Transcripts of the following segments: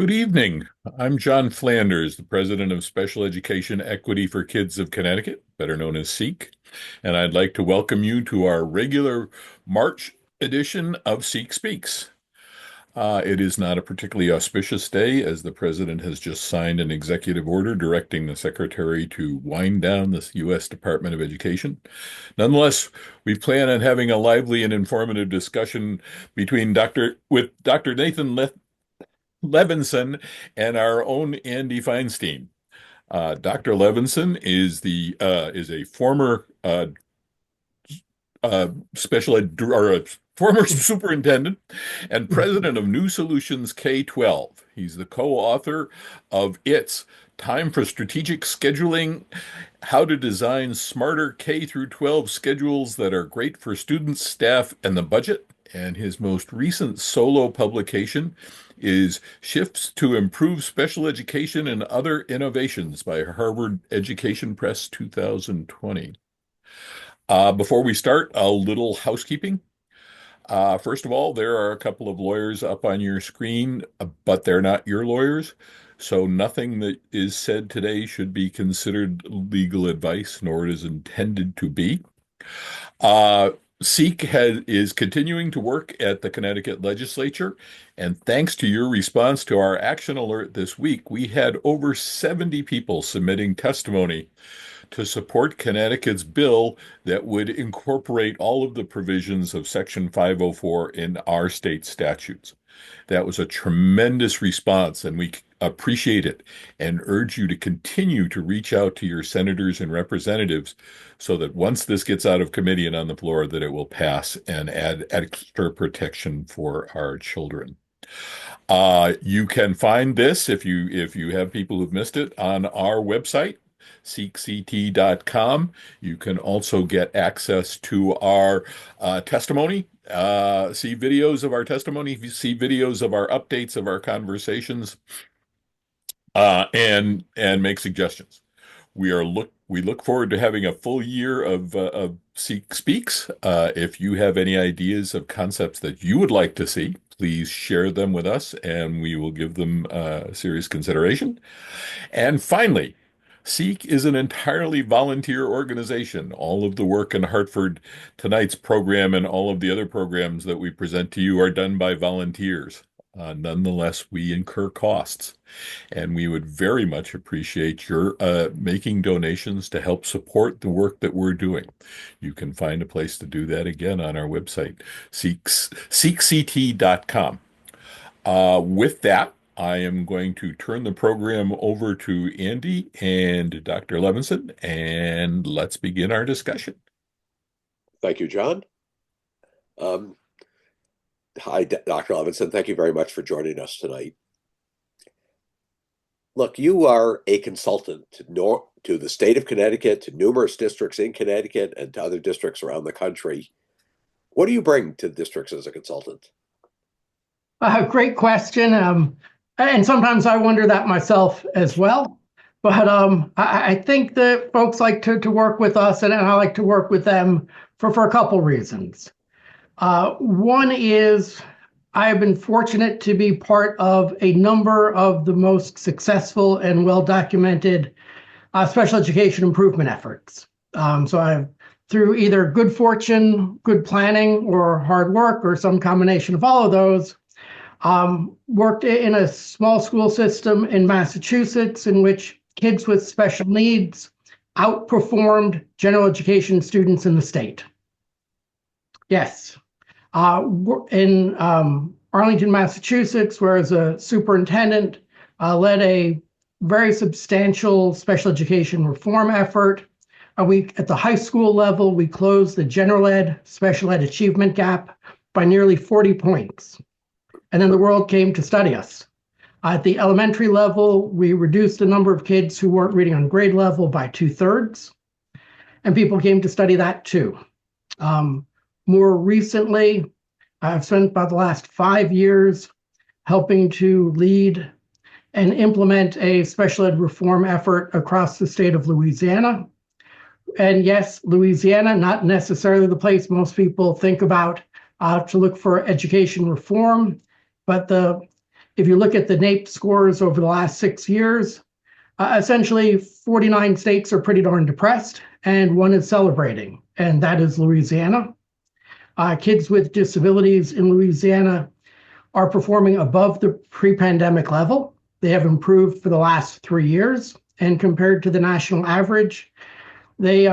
Good evening. I'm John Flanders, the president of Special Education Equity for Kids of Connecticut, better known as SEEK, and I'd like to welcome you to our regular March edition of SEEK Speaks. It is not a particularly auspicious day, as the president has just signed an executive order directing the secretary to wind down the U.S. Department of Education. Nonetheless, we plan on having a lively and informative discussion with Dr. Nathan Levinson and our own Andy Feinstein. Dr. Levinson is a former special ed or a former superintendent and president of New Solutions K-12. He's the co-author of its Time for Strategic Scheduling: How to Design Smarter K through 12 Schedules That Are Great for Students, Staff, and the Budget. And his most recent solo publication is Shifts to Improve Special Education and Other Innovations by Harvard Education Press 2020. Before we start, a little housekeeping. First of all, there are a couple of lawyers up on your screen, but they're not your lawyers. So nothing that is said today should be considered legal advice, nor it is intended to be. SEEK is continuing to work at the Connecticut legislature, and thanks to your response to our action alert this week, we had over 70 people submitting testimony to support Connecticut's bill that would incorporate all of the provisions of Section 504 in our state statutes. That was a tremendous response, and we appreciate it and urge you to continue to reach out to your senators and representatives so that once this gets out of committee and on the floor, that it will pass and add extra protection for our children. You can find this, if you have people who've missed it, on our website, seekct.com. You can also get access to our testimony, see videos of our testimony, see videos of our updates of our conversations, and make suggestions. We look forward to having a full year of Seek Speaks. If you have any ideas of concepts that you would like to see, please share them with us, and we will give them serious consideration. And finally, SEEK is an entirely volunteer organization. All of the work in Hartford, tonight's program, and all of the other programs that we present to you are done by volunteers. Nonetheless, we incur costs, and we would very much appreciate your making donations to help support the work that we're doing. You can find a place to do that again on our website, seekct.com. With that, I am going to turn the program over to Andy and Dr. Levinson, and let's begin our discussion. Thank you, John. Hi, Dr. Levinson. Thank you very much for joining us tonight. Look, you are a consultant to the state of Connecticut, to numerous districts in Connecticut, and to other districts around the country. What do you bring to districts as a consultant? Great question. And sometimes I wonder that myself as well. But I think that folks like to work with us, and I like to work with them for a couple reasons. One is I have been fortunate to be part of a number of the most successful and well-documented special education improvement efforts. So I've, through either good fortune, good planning, or hard work, or some combination of all of those, worked in a small school system in Massachusetts in which kids with special needs outperformed general education students in the state. Yes. In Arlington, Massachusetts, where as a superintendent, led a very substantial special education reform effort. At the high school level, we closed the general ed, special ed achievement gap by nearly 40 points. And then the world came to study us. At the elementary level, we reduced the number of kids who weren't reading on grade level by 2/3. And people came to study that too. More recently, I've spent about the last 5 years helping to lead and implement a special ed reform effort across the state of Louisiana. And yes, Louisiana, not necessarily the place most people think about to look for education reform, but the if you look at the NAEP scores over the last 6 years, essentially 49 states are pretty darn depressed, and one is celebrating, and that is Louisiana. Kids with disabilities in Louisiana are performing above the pre-pandemic level. They have improved for the last 3 years, and compared to the national average, they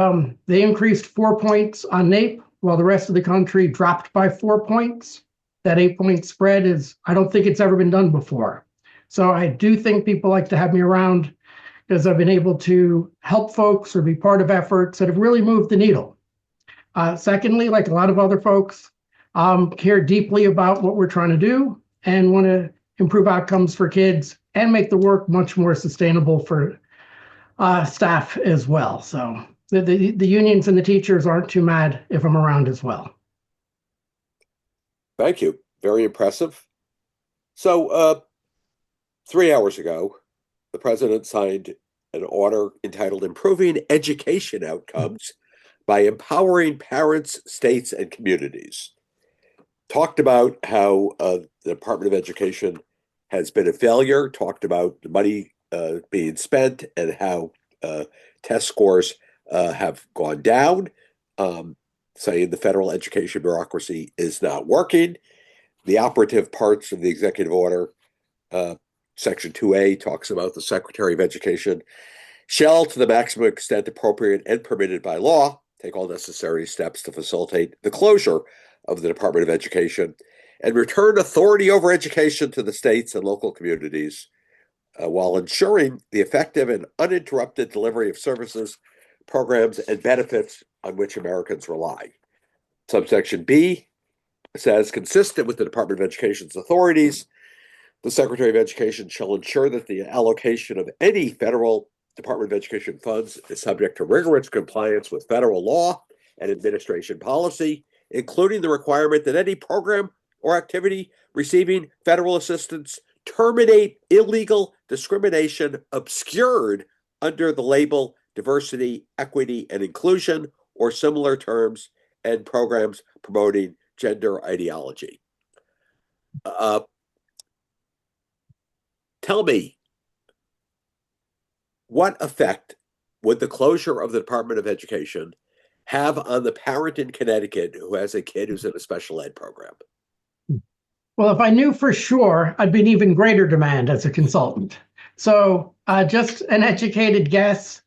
increased 4 points on NAEP, while the rest of the country dropped by 4 points. That 8-point spread I don't think it's ever been done before. So I do think people like to have me around because I've been able to help folks or be part of efforts that have really moved the needle. Secondly, like a lot of other folks, care deeply about what we're trying to do and want to improve outcomes for kids and make the work much more sustainable for staff as well. So the unions and the teachers aren't too mad if I'm around as well. Thank you. Very impressive. So 3 hours ago, the president signed an order entitled Improving Education Outcomes by Empowering Parents, States, and Communities. Talked about how the Department of Education has been a failure, talked about the money being spent and how test scores have gone down, saying the federal education bureaucracy is not working. The operative parts of the executive order, Section 2A, talks about the Secretary of Education shall, to the maximum extent appropriate and permitted by law, take all necessary steps to facilitate the closure of the Department of Education and return authority over education to the states and local communities while ensuring the effective and uninterrupted delivery of services, programs, and benefits on which Americans rely. Subsection B says, consistent with the Department of Education's authorities, the Secretary of Education shall ensure that the allocation of any federal Department of Education funds is subject to rigorous compliance with federal law and administration policy, including the requirement that any program or activity receiving federal assistance terminate illegal discrimination obscured under the label diversity, equity, and inclusion, or similar terms, and programs promoting gender ideology. Tell me, what effect would the closure of the Department of Education have on the parent in Connecticut who has a kid who's in a special ed program? Well, if I knew for sure, I'd be in even greater demand as a consultant. So just an educated guess.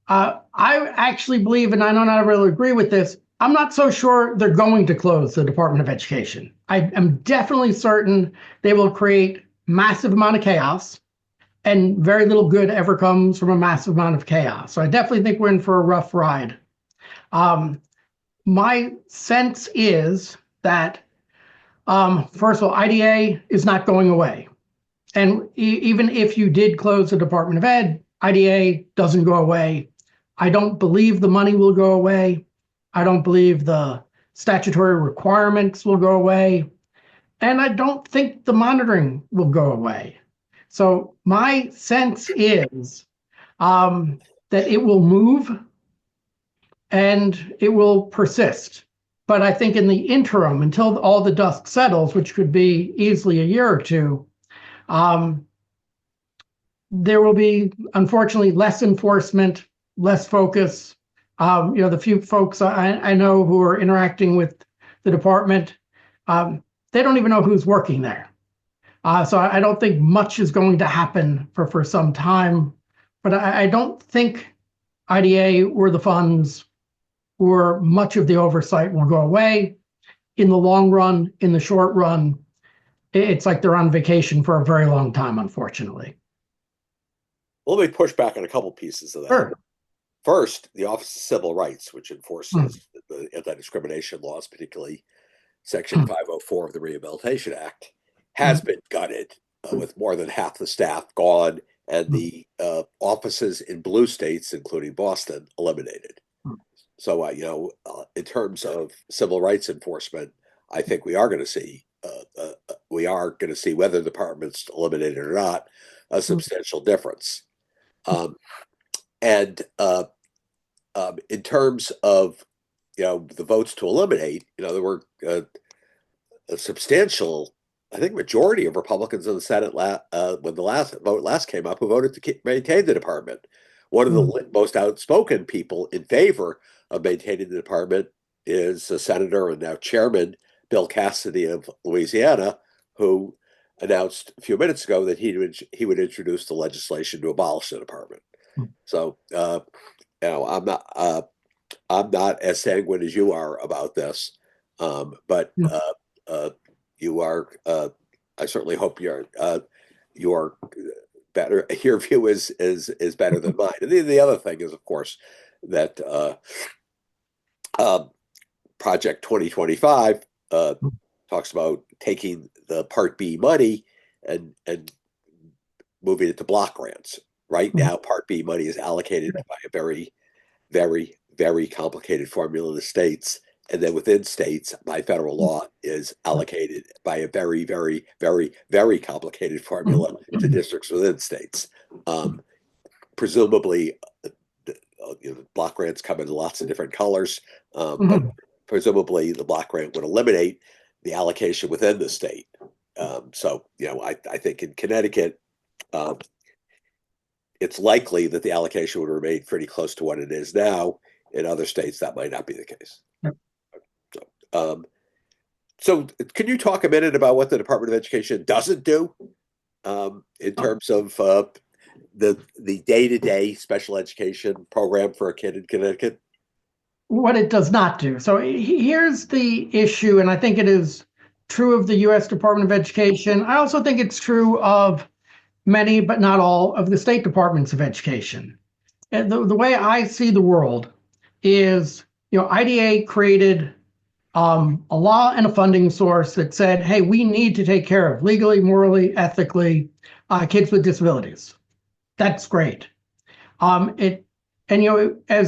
I actually believe, and I know not really agree with this, I'm not so sure they're going to close the Department of Education. I am definitely certain they will create massive amount of chaos, and very little good ever comes from a massive amount of chaos. So I definitely think we're in for a rough ride. My sense is that, first of all, IDA is not going away. And even if you did close the Department of Ed, IDA doesn't go away. I don't believe the money will go away. I don't believe the statutory requirements will go away. And I don't think the monitoring will go away. So my sense is that it will move and it will persist. But I think in the interim, until all the dust settles, which could be easily a year or two, there will be, unfortunately, less enforcement, less focus. The few folks I know who are interacting with the department, they don't even know who's working there. So I don't think much is going to happen for some time. But I don't think IDA or the funds or much of the oversight will go away. In the long run, in the short run, it's like they're on vacation for a very long time, unfortunately. Well, let me push back on a couple pieces of that. Sure. First, the Office of Civil Rights, which enforces the anti-discrimination laws, particularly Section 504 of the Rehabilitation Act, has been gutted with more than half the staff gone and the offices in blue states, including Boston, eliminated. So, in terms of civil rights enforcement, I think we are going to see whether the department's eliminated or not, a substantial difference. And in terms of the votes to eliminate, there were a substantial I think majority of Republicans in the Senate when the last vote came up, who voted to maintain the department. One of the most outspoken people in favor of maintaining the department is Senator and now Chairman Bill Cassidy of Louisiana, who announced a few minutes ago that he would introduce the legislation to abolish the department. So, I'm not as sanguine as you are about this, but you are. I certainly hope you're better. Your view is better than mine. And the other thing is, of course, that Project 2025 talks about taking the Part B money and moving it to block grants. Right now, Part B money is allocated by a very, very, very complicated formula in the states. And then within states, by federal law, is allocated by a very, very, very, very complicated formula to districts within states. Presumably, block grants come in lots of different colors, but presumably the block grant would eliminate the allocation within the state. So, I think in Connecticut, it's likely that the allocation would remain pretty close to what it is now. In other states, that might not be the case. So can you talk a minute about what the Department of Education doesn't do in terms of the day-to-day special education program for a kid in Connecticut? What it does not do. So here's the issue, and I think it is true of the U.S. Department of Education. I also think it's true of many, but not all, of the state departments of education. And the way I see the world is, IDA created a law and a funding source that said, hey, we need to take care of legally, morally, ethically kids with disabilities. That's great. As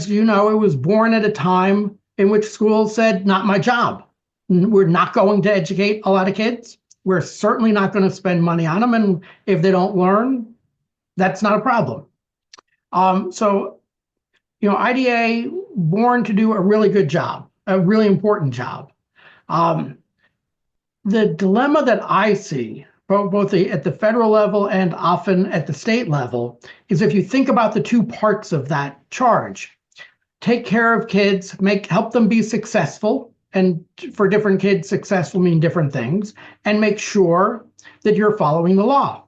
you know, it was born at a time in which schools said, not my job. We're not going to educate a lot of kids. We're certainly not going to spend money on them. And if they don't learn, that's not a problem. IDA born to do a really good job, a really important job. The dilemma that I see, both at the federal level and often at the state level, is if you think about the two parts of that charge, take care of kids, help them be successful, and for different kids, successful mean different things, and make sure that you're following the law.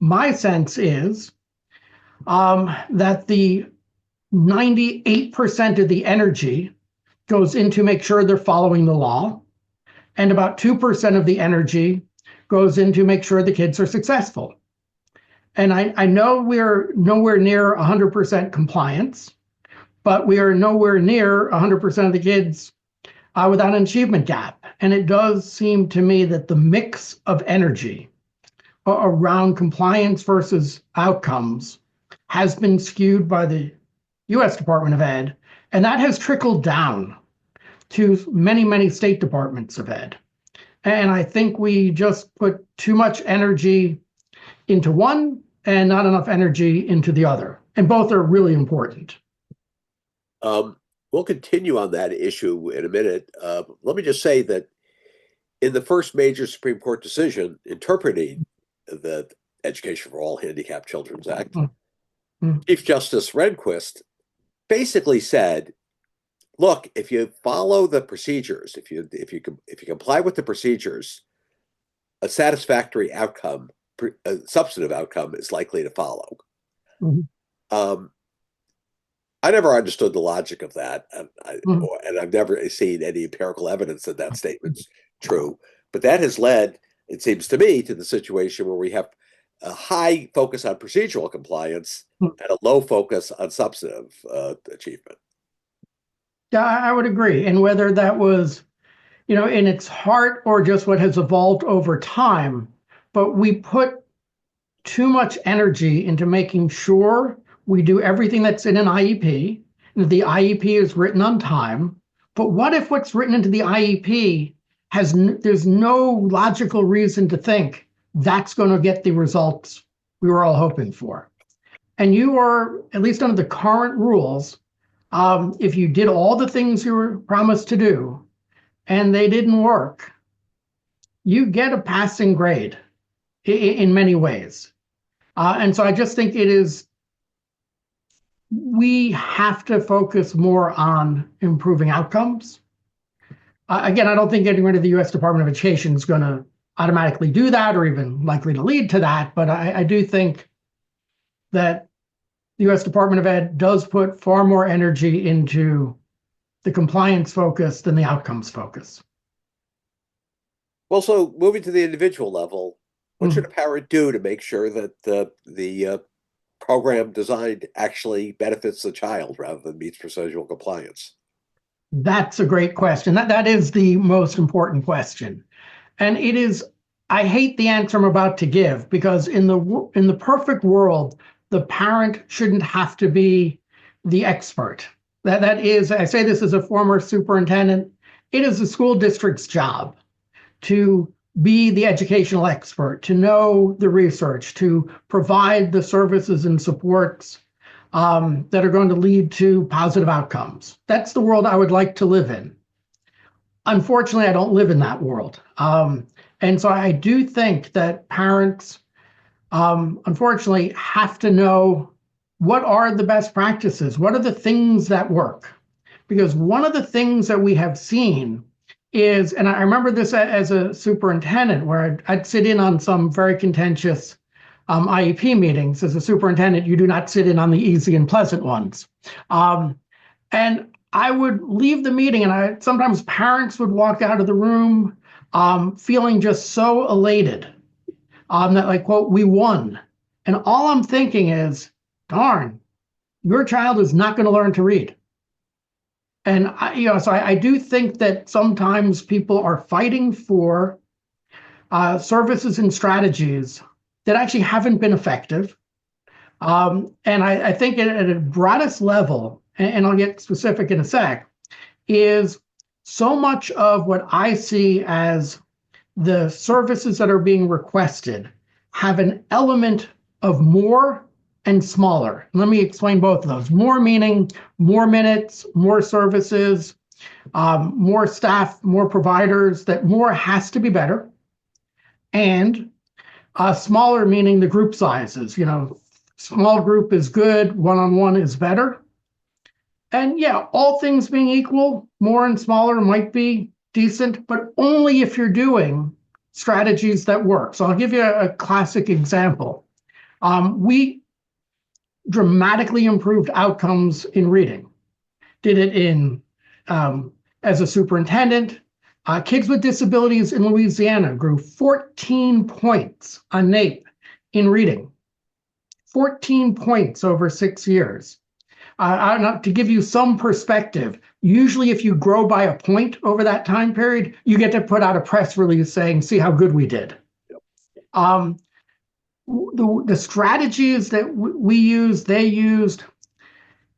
My sense is that the 98% of the energy goes into make sure they're following the law, and about 2% of the energy goes into make sure the kids are successful. And I know we're nowhere near 100% compliance, but we are nowhere near 100% of the kids without an achievement gap. And it does seem to me that the mix of energy around compliance versus outcomes has been skewed by the U.S. Department of Ed, and that has trickled down to many, many state departments of ed. And I think we just put too much energy into one and not enough energy into the other. And both are really important. We'll continue on that issue in a minute. Let me just say that in the first major Supreme Court decision interpreting the Education for All Handicapped Children's Act, Chief Justice Rehnquist basically said, look, if you follow the procedures, if you comply with the procedures, a satisfactory outcome, a substantive outcome is likely to follow. I never understood the logic of that, and I've never seen any empirical evidence that that statement's true. But that has led, it seems to me, to the situation where we have a high focus on procedural compliance and a low focus on substantive achievement. Yeah, I would agree. And whether that was, in its heart or just what has evolved over time, but we put too much energy into making sure we do everything that's in an IEP, and the IEP is written on time. But what if what's written into the IEP there's no logical reason to think that's going to get the results we were all hoping for? And you are, at least under the current rules, if you did all the things you were promised to do and they didn't work, you get a passing grade in many ways. And so I just think we have to focus more on improving outcomes. Again, I don't think getting rid of the U.S. Department of Education is going to automatically do that or even likely to lead to that. But I do think that the U.S. Department of Ed does put far more energy into the compliance focus than the outcomes focus. Well, so moving to the individual level, what should a parent do to make sure that the program designed actually benefits the child rather than meets procedural compliance? That's a great question. That is the most important question. And it is, I hate the answer I'm about to give, because in the perfect world, the parent shouldn't have to be the expert. That is, I say this as a former superintendent, it is the school district's job to be the educational expert, to know the research, to provide the services and supports that are going to lead to positive outcomes. That's the world I would like to live in. Unfortunately, I don't live in that world. And so I do think that parents, unfortunately, have to know what are the best practices, what are the things that work. Because one of the things that we have seen is, and I remember this as a superintendent, where I'd sit in on some very contentious IEP meetings. As a superintendent, you do not sit in on the easy and pleasant ones. And I would leave the meeting, and sometimes parents would walk out of the room feeling just so elated that, like, quote, we won. And all I'm thinking is, darn, your child is not going to learn to read. And so I do think that sometimes people are fighting for services and strategies that actually haven't been effective. And I think at a broadest level, and I'll get specific in a sec, is so much of what I see as the services that are being requested have an element of more and smaller. Let me explain both of those. More meaning more minutes, more services, more staff, more providers, that more has to be better. And smaller meaning the group sizes. Small group is good, one-on-one is better. And yeah, all things being equal, more and smaller might be decent, but only if you're doing strategies that work. So I'll give you a classic example. We dramatically improved outcomes in reading. Did it in as a superintendent. Kids with disabilities in Louisiana grew 14 points on NAEP in reading. 14 points over 6 years. To give you some perspective, usually if you grow by a point over that time period, you get to put out a press release saying, see how good we did. Yep. The strategies that they used,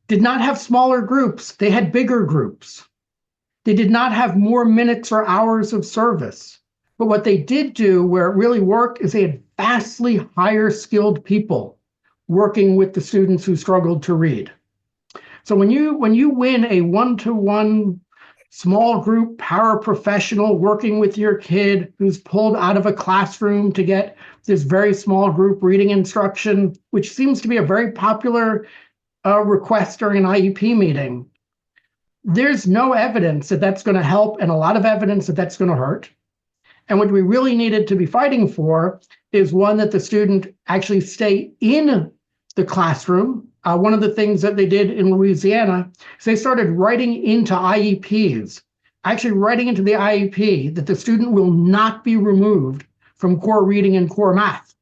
did not have smaller groups. They had bigger groups. They did not have more minutes or hours of service. But what they did do, where it really worked, is they had vastly higher skilled people working with the students who struggled to read. So when you win a one-to-one small group paraprofessional working with your kid who's pulled out of a classroom to get this very small group reading instruction, which seems to be a very popular request during an IEP meeting, there's no evidence that that's going to help and a lot of evidence that that's going to hurt. And what we really needed to be fighting for is, one, that the student actually stay in the classroom. One of the things that they did in Louisiana is they started writing into IEPs, actually writing into the IEP that the student will not be removed from core reading and core math.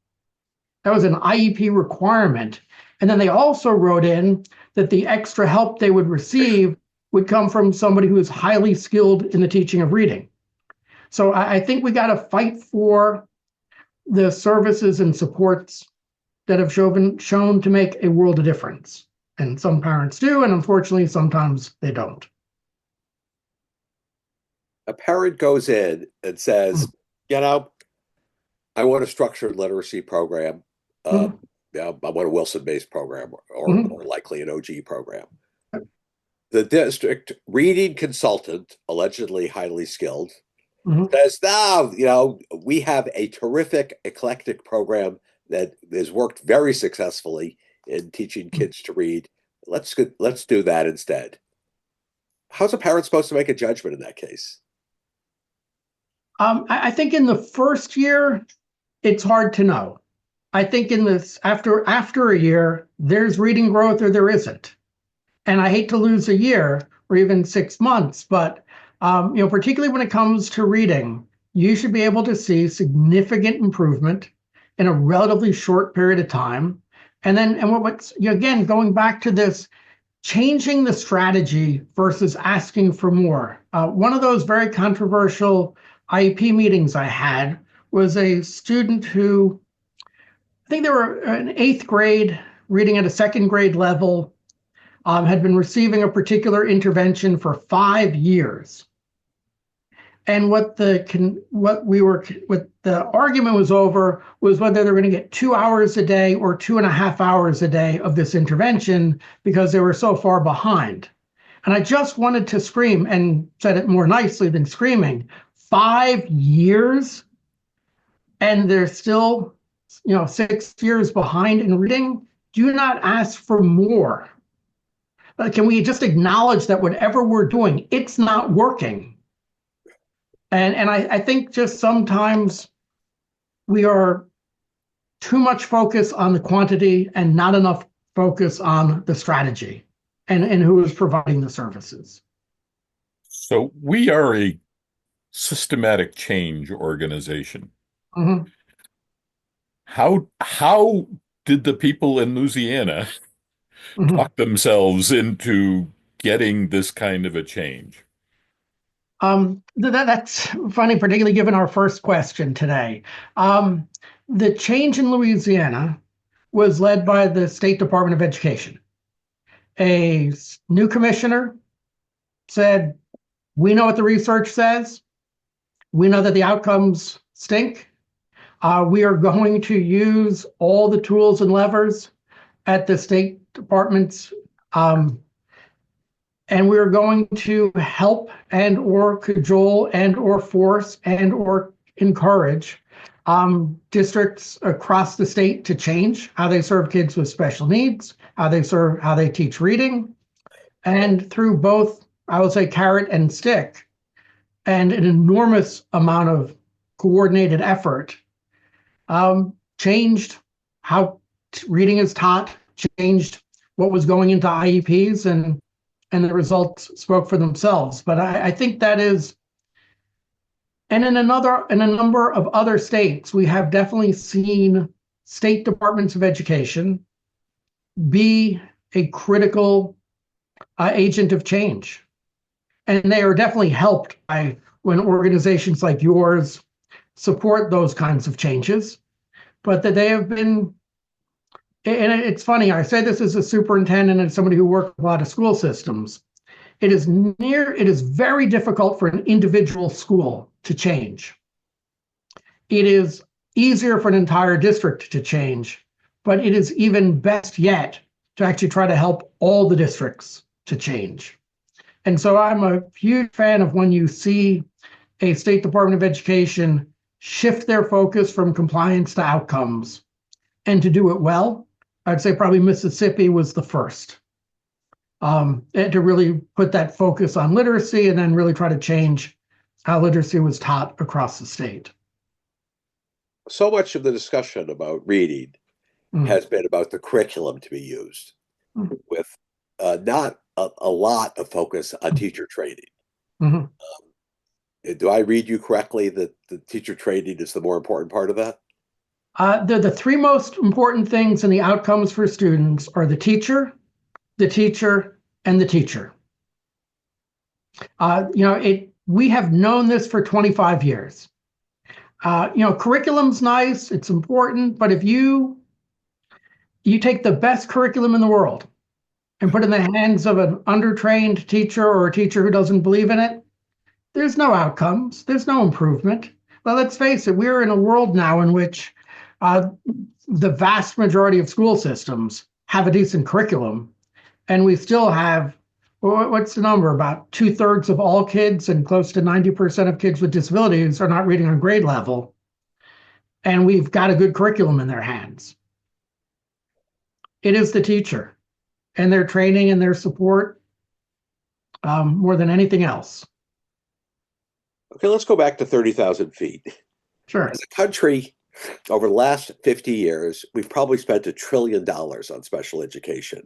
That was an IEP requirement. And then they also wrote in that the extra help they would receive would come from somebody who is highly skilled in the teaching of reading. So I think we got to fight for the services and supports that have shown to make a world of difference. And some parents do, and unfortunately, sometimes they don't. A parent goes in and says, I want a structured literacy program. I want a Wilson-based program, or more likely an OG program. The district reading consultant, allegedly highly skilled, Mhm. says, no, we have a terrific eclectic program that has worked very successfully in teaching kids to read. Let's do that instead. How's a parent supposed to make a judgment in that case? I think in the first year, it's hard to know. I think in this after a year, there's reading growth or there isn't. And I hate to lose a year or even 6 months, but particularly when it comes to reading, you should be able to see significant improvement in a relatively short period of time. And what's again going back to this, changing the strategy versus asking for more. One of those very controversial IEP meetings I had was a student who, I think they were in 8th grade, reading at a 2nd grade level, had been receiving a particular intervention for 5 years. And what the argument was over was whether they were going to get 2 hours a day or 2.5 hours a day of this intervention because they were so far behind. And I just wanted to scream, and said it more nicely than screaming. 5 years, and they're still, 6 years behind in reading. Do not ask for more. Can we just acknowledge that whatever we're doing, it's not working? And I think just sometimes we are too much focus on the quantity and not enough focus on the strategy and who is providing the services. So we are a systematic change organization. Mm-hmm. How did the people in Louisiana Mm-hmm. talk themselves into getting this kind of a change? That's funny, particularly given our first question today. The change in Louisiana was led by the State Department of Education. A new commissioner said, we know what the research says. We know that the outcomes stink. We are going to use all the tools and levers at the State Department's and we're going to help and or cajole and or force and or encourage districts across the state to change how they serve kids with special needs, how they teach reading, and through both, I would say, carrot and stick, and an enormous amount of coordinated effort, changed how reading is taught, changed what was going into IEPs, and the results spoke for themselves. But I think that is, and in a number of other states, we have definitely seen state departments of education be a critical agent of change. And they are definitely helped by when organizations like yours support those kinds of changes, but that they have been. And it's funny, I say this as a superintendent and somebody who worked with a lot of school systems. It is very difficult for an individual school to change. It is easier for an entire district to change, but it is even best yet to actually try to help all the districts to change. And so I'm a huge fan of when you see a State Department of Education shift their focus from compliance to outcomes, and to do it well. I'd say probably Mississippi was the first to really put that focus on literacy and then really try to change how literacy was taught across the state. So much of the discussion about reading has been about the curriculum to be used, with not a lot of focus on teacher training. Do I read you correctly that the teacher training is the more important part of that? The three most important things in the outcomes for students are the teacher, and the teacher. We have known this for 25 years. Curriculum's nice, it's important, but if you take the best curriculum in the world and put it in the hands of an undertrained teacher or a teacher who doesn't believe in it, there's no outcomes, there's no improvement. But let's face it, we're in a world now in which the vast majority of school systems have a decent curriculum, and we still have what's the number? About 2/3 of all kids and close to 90% of kids with disabilities are not reading on grade level. And we've got a good curriculum in their hands. It is the teacher and their training and their support more than anything else. Okay, let's go back to 30,000 feet. Sure. As a country, over the last 50 years, we've probably spent $1 trillion on special education.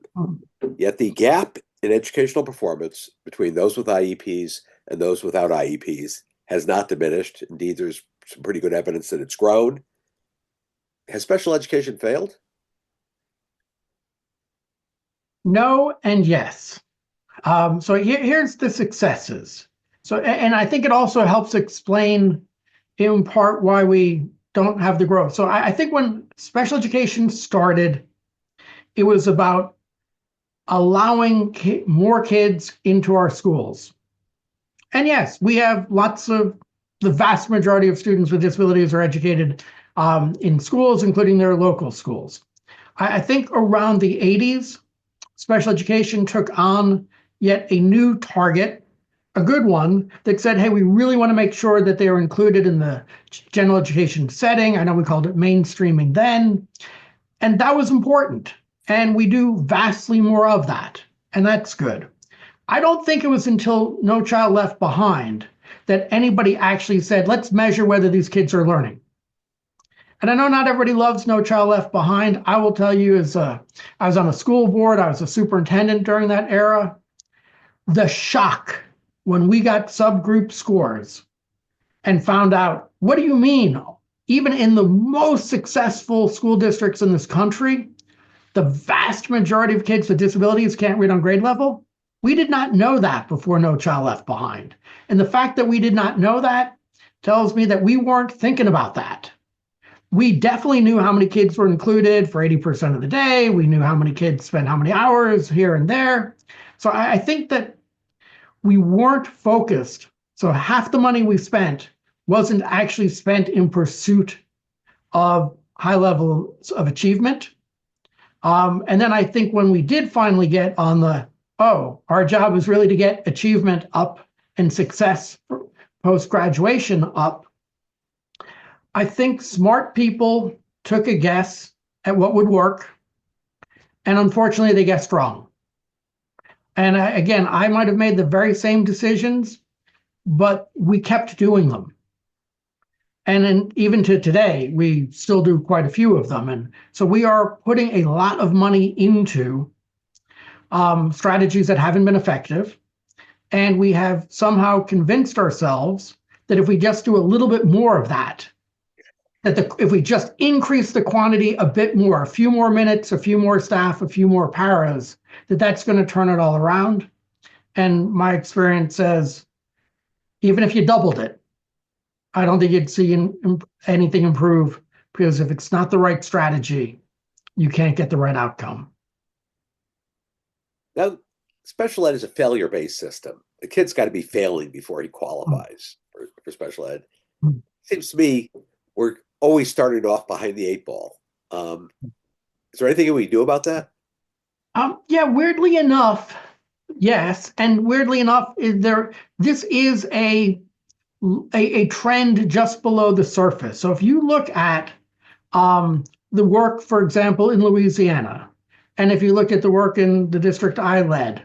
Yet the gap in educational performance between those with IEPs and those without IEPs has not diminished. Indeed, there's some pretty good evidence that it's grown. Has special education failed? No and yes. So here's the successes. So, and I think it also helps explain in part why we don't have the growth. So I think when special education started, it was about allowing more kids into our schools. And yes, we have the vast majority of students with disabilities are educated in schools, including their local schools. I think around the 80s, special education took on yet a new target, a good one, that said, hey, we really want to make sure that they are included in the general education setting. I know we called it mainstreaming then, and that was important. And we do vastly more of that, and that's good. I don't think it was until No Child Left Behind that anybody actually said, let's measure whether these kids are learning. And I know not everybody loves No Child Left Behind. I will tell you, I was on a school board, I was a superintendent during that era. The shock when we got subgroup scores and found out, what do you mean? Even in the most successful school districts in this country, the vast majority of kids with disabilities can't read on grade level. We did not know that before No Child Left Behind. And the fact that we did not know that tells me that we weren't thinking about that. We definitely knew how many kids were included for 80% of the day. We knew how many kids spent how many hours here and there. So I think that we weren't focused. So half the money we spent wasn't actually spent in pursuit of high levels of achievement. And then I think when we did finally get on our job is really to get achievement up and success post-graduation up, I think smart people took a guess at what would work. And unfortunately, they guessed wrong. And again, I might have made the very same decisions, but we kept doing them. And even to today, we still do quite a few of them. And so we are putting a lot of money into strategies that haven't been effective. And we have somehow convinced ourselves that if we just do a little bit more of that, if we just increase the quantity a bit more, a few more minutes, a few more staff, a few more paras, that's going to turn it all around. And my experience says, even if you doubled it, I don't think you'd see anything improve, because if it's not the right strategy, you can't get the right outcome. Now, special ed is a failure-based system. The kid's got to be failing before he qualifies for special ed. Seems to me we're always starting off behind the 8 ball. Is there anything we can do about that? Yeah, weirdly enough, yes. And weirdly enough, this is a trend just below the surface. So if you look at the work, for example, in Louisiana, and if you look at the work in the district I led,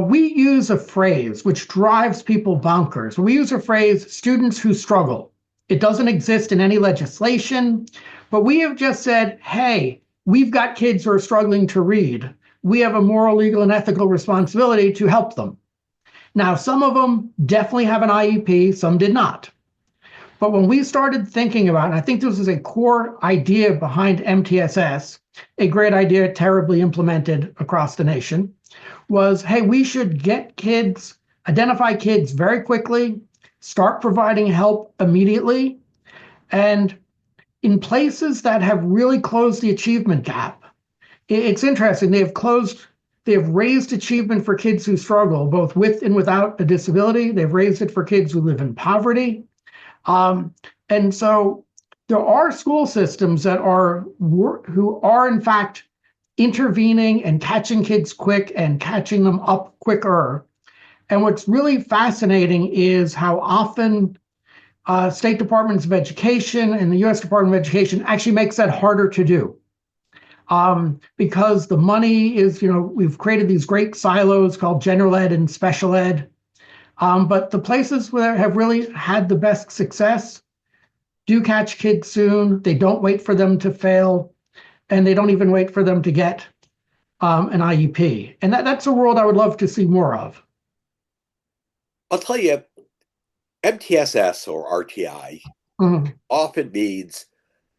we use a phrase which drives people bonkers. We use a phrase, students who struggle. It doesn't exist in any legislation, but we have just said, hey, we've got kids who are struggling to read. We have a moral, legal, and ethical responsibility to help them. Now, some of them definitely have an IEP, some did not. But when we started thinking about, and I think this is a core idea behind MTSS, a great idea terribly implemented across the nation, was, hey, we should identify kids very quickly, start providing help immediately. And in places that have really closed the achievement gap, it's interesting, they have raised achievement for kids who struggle, both with and without a disability. They've raised it for kids who live in poverty. And so there are school systems that who are in fact intervening and catching kids quick and catching them up quicker. And what's really fascinating is how often state departments of education and the U.S. Department of Education actually makes that harder to do. Because the money is, we've created these great silos called general ed and special ed. But the places where have really had the best success do catch kids soon. They don't wait for them to fail, and they don't even wait for them to get an IEP. And that's a world I would love to see more of. I'll tell you, MTSS or RTI often means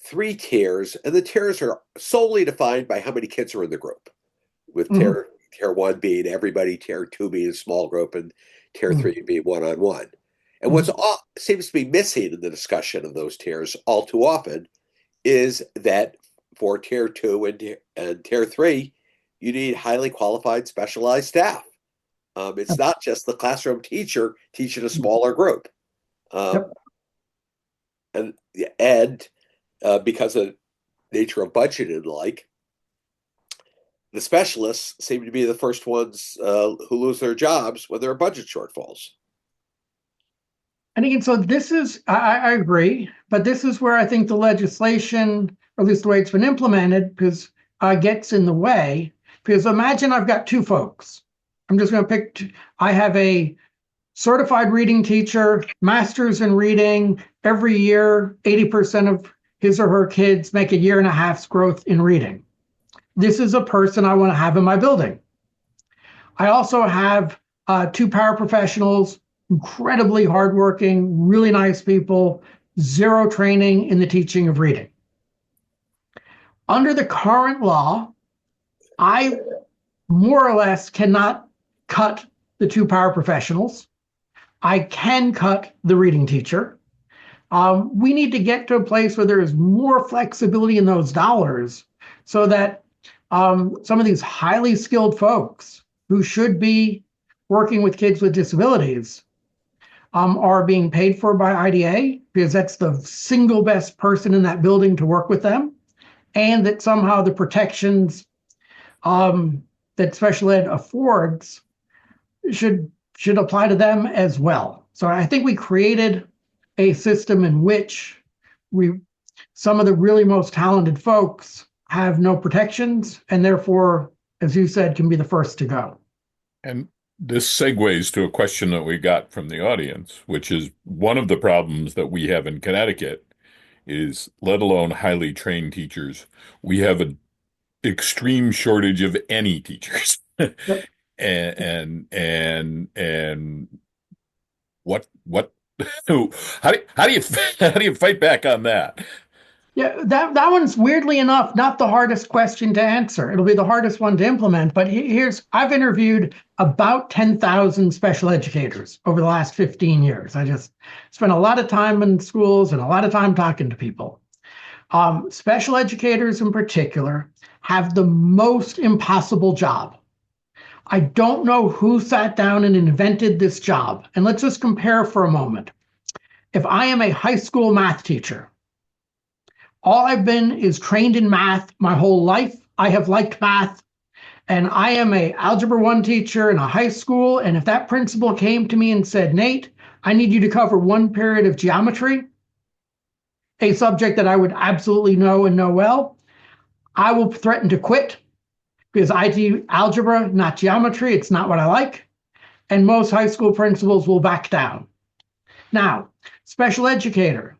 3 tiers, and the tiers are solely defined by how many kids are in the group, with tier 1 being everybody, tier 2 being a small group, and tier 3 being one-on-one. And what seems to be missing in the discussion of those tiers all too often is that for tier 2 and tier 3, you need highly qualified, specialized staff. It's not just the classroom teacher teaching a smaller group. And because of nature of budget and the specialists seem to be the first ones who lose their jobs when there are budget shortfalls. And again, so this is, I agree, but this is where I think the legislation, or at least the way it's been implemented, gets in the way. Because imagine I've got 2 folks. I'm just going to pick, I have a certified reading teacher, master's in reading. Every year, 80% of his or her kids make a 1.5 years growth in reading. This is a person I want to have in my building. I also have 2 paraprofessionals, incredibly hardworking, really nice people, 0 training in the teaching of reading. Under the current law, I more or less cannot cut the 2 paraprofessionals. I can cut the reading teacher. We need to get to a place where there is more flexibility in those dollars so that some of these highly skilled folks who should be working with kids with disabilities are being paid for by IDA, because that's the single best person in that building to work with them, and that somehow the protections that special ed affords should apply to them as well. So I think we created a system in which some of the really most talented folks have no protections, and therefore, as you said, can be the first to go. And this segues to a question that we got from the audience, which is one of the problems that we have in Connecticut is, let alone highly trained teachers, we have an extreme shortage of any teachers. Yep. and what how do you fight back on that? Yeah, that one's weirdly enough not the hardest question to answer. It'll be the hardest one to implement. But I've interviewed about 10,000 special educators over the last 15 years. I just spent a lot of time in schools and a lot of time talking to people. Special educators in particular have the most impossible job. I don't know who sat down and invented this job. And let's just compare for a moment. If I am a high school math teacher, all I've been is trained in math my whole life. I have liked math, and I am a Algebra 1 teacher in a high school. And if that principal came to me and said, Nate, I need you to cover 1 period of geometry, a subject that I would absolutely know and know well, I will threaten to quit, because I do algebra, not geometry. It's not what I like. And most high school principals will back down. Now, special educator,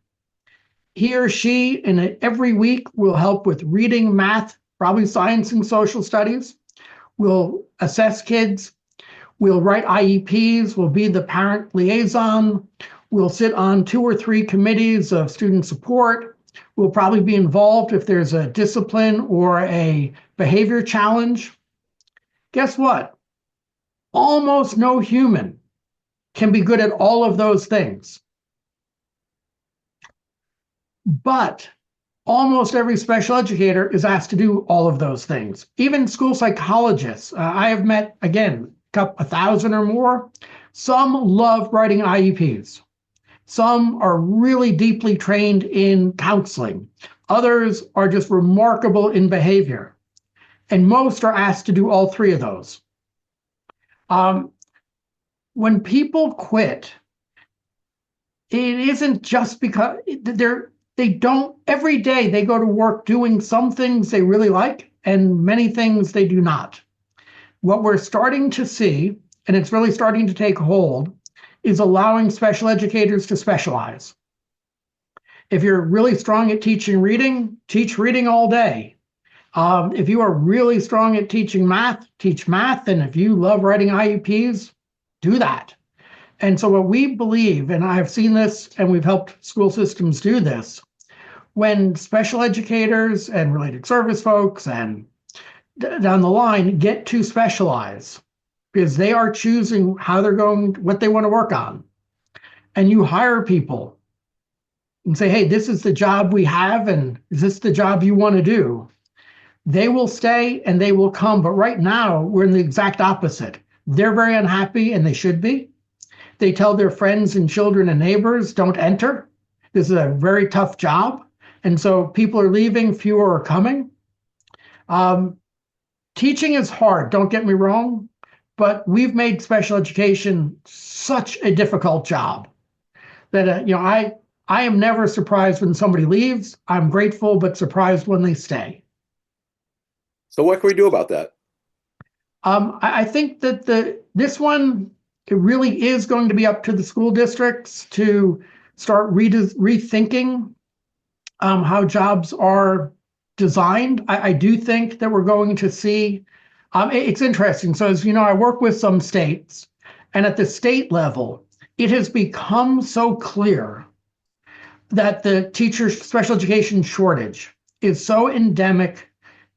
he or she every week will help with reading, math, probably science and social studies. We'll assess kids. We'll write IEPs. We'll be the parent liaison. We'll sit on 2 or 3 committees of student support. We'll probably be involved if there's a discipline or a behavior challenge. Guess what? Almost no human can be good at all of those things. But almost every special educator is asked to do all of those things. Even school psychologists. I have met, again, 1,000 or more. Some love writing IEPs. Some are really deeply trained in counseling. Others are just remarkable in behavior. And most are asked to do all three of those. When people quit, it isn't just because they don't, every day they go to work doing some things they really like and many things they do not. What we're starting to see, and it's really starting to take hold, is allowing special educators to specialize. If you're really strong at teaching reading, teach reading all day. If you are really strong at teaching math, teach math. And if you love writing IEPs, do that. And so what we believe, and I've seen this and we've helped school systems do this, when special educators and related service folks and down the line get to specialize, because they are choosing how they're going, what they want to work on. And you hire people and say, hey, this is the job we have, and is this the job you want to do? They will stay and they will come. But right now, we're in the exact opposite. They're very unhappy, and they should be. They tell their friends and children and neighbors, don't enter. This is a very tough job. And so people are leaving, fewer are coming. Teaching is hard, don't get me wrong, but we've made special education such a difficult job that I am never surprised when somebody leaves. I'm grateful, but surprised when they stay. So what can we do about that? I think that this one, it really is going to be up to the school districts to start rethinking how jobs are designed. I do think that we're going to see, it's interesting. So as you know, I work with some states, and at the state level, it has become so clear that the teacher special education shortage is so endemic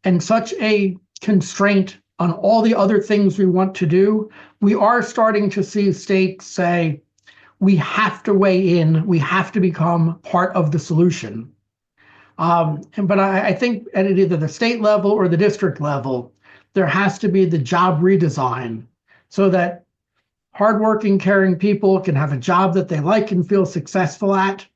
and such a constraint on all the other things we want to do. We are starting to see states say, we have to weigh in, we have to become part of the solution. But I think at either the state level or the district level, there has to be the job redesign so that hardworking, caring people can have a job that they like and feel successful at.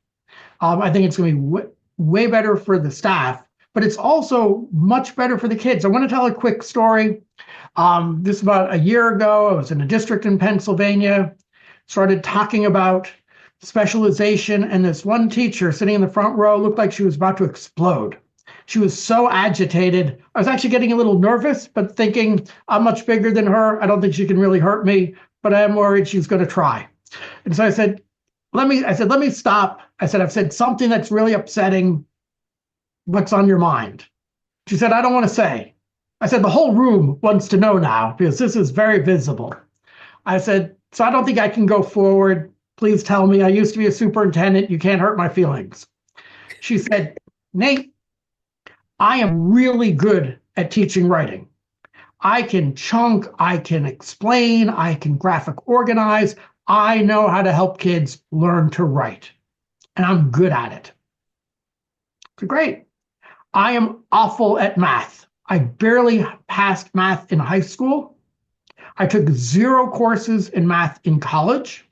I think it's going to be way better for the staff, but it's also much better for the kids. I want to tell a quick story. This about a year ago, I was in a district in Pennsylvania, started talking about specialization, and this one teacher sitting in the front row looked like she was about to explode. She was so agitated. I was actually getting a little nervous, but thinking, I'm much bigger than her. I don't think she can really hurt me, but I am worried she's going to try. And so I said, let me stop. I said, I've said something that's really upsetting. What's on your mind? She said, I don't want to say. I said, the whole room wants to know now because this is very visible. I said, so I don't think I can go forward. Please tell me. I used to be a superintendent. You can't hurt my feelings. She said, Nate, I am really good at teaching writing. I can chunk, I can explain, I can graphic organize. I know how to help kids learn to write, and I'm good at it. So great. I am awful at math. I barely passed math in high school. I took 0 courses in math in college.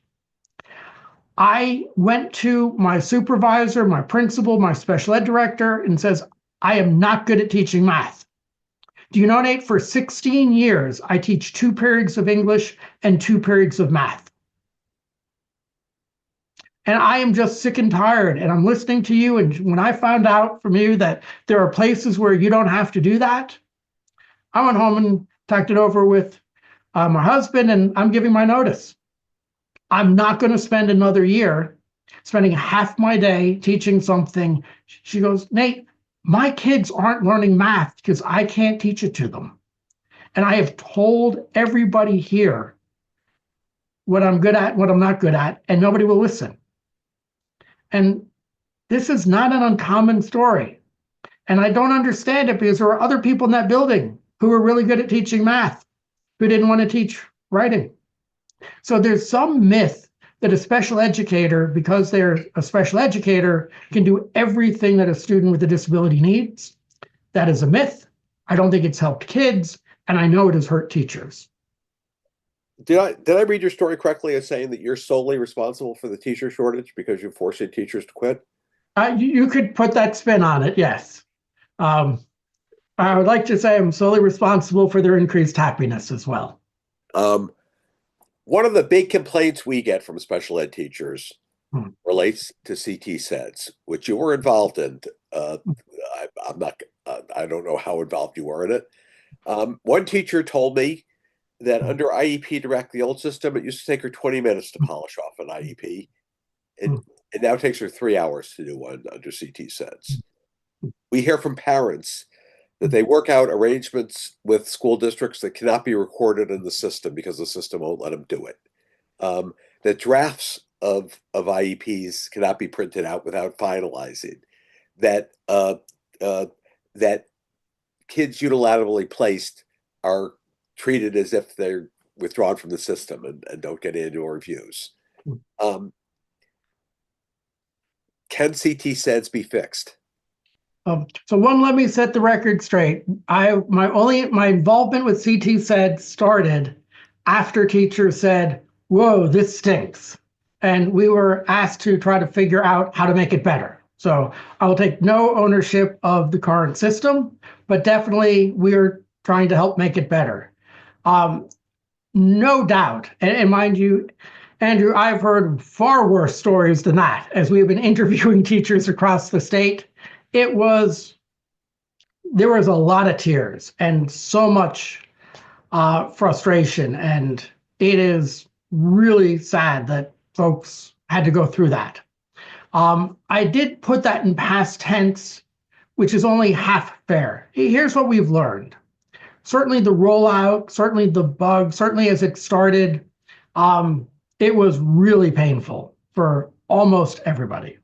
I went to my supervisor, my principal, my special ed director, and says, I am not good at teaching math. Do you know, Nate, for 16 years, I teach 2 periods of English and 2 periods of math. And I am just sick and tired, and I'm listening to you. And when I found out from you that there are places where you don't have to do that, I went home and talked it over with my husband, and I'm giving my notice. I'm not going to spend another year spending half my day teaching something. She goes, Nate, my kids aren't learning math because I can't teach it to them. And I have told everybody here what I'm good at, what I'm not good at, and nobody will listen. And this is not an uncommon story. And I don't understand it because there are other people in that building who are really good at teaching math, who didn't want to teach writing. So there's some myth that a special educator, because they're a special educator, can do everything that a student with a disability needs. That is a myth. I don't think it's helped kids, and I know it has hurt teachers. Did I read your story correctly as saying that you're solely responsible for the teacher shortage because you're forcing teachers to quit? You could put that spin on it, yes. I would like to say I'm solely responsible for their increased happiness as well. One of the big complaints we get from special ed teachers relates to CT sets, which you were involved in. I'm not. I don't know how involved you were in it. One teacher told me that under IEP Direct, the old system, it used to take her 20 minutes to polish off an IEP. It now takes her 3 hours to do one under CT sets. We hear from parents that they work out arrangements with school districts that cannot be recorded in the system because the system won't let them do it. That drafts of IEPs cannot be printed out without finalizing. That that kids unilaterally placed are treated as if they're withdrawn from the system and don't get annual reviews. Can CT sets be fixed? So one, let me set the record straight. My involvement with CT sets started after teachers said, "Whoa, this stinks," and we were asked to try to figure out how to make it better. So I will take no ownership of the current system, but definitely we're trying to help make it better. No doubt, and mind you, Andrew, I've heard far worse stories than that as we've been interviewing teachers across the state. There was a lot of tears and so much frustration, and it is really sad that folks had to go through that. I did put that in past tense, which is only half fair. Here's what we've learned. Certainly the rollout, certainly the bug, certainly as it started, it was really painful for almost everybody.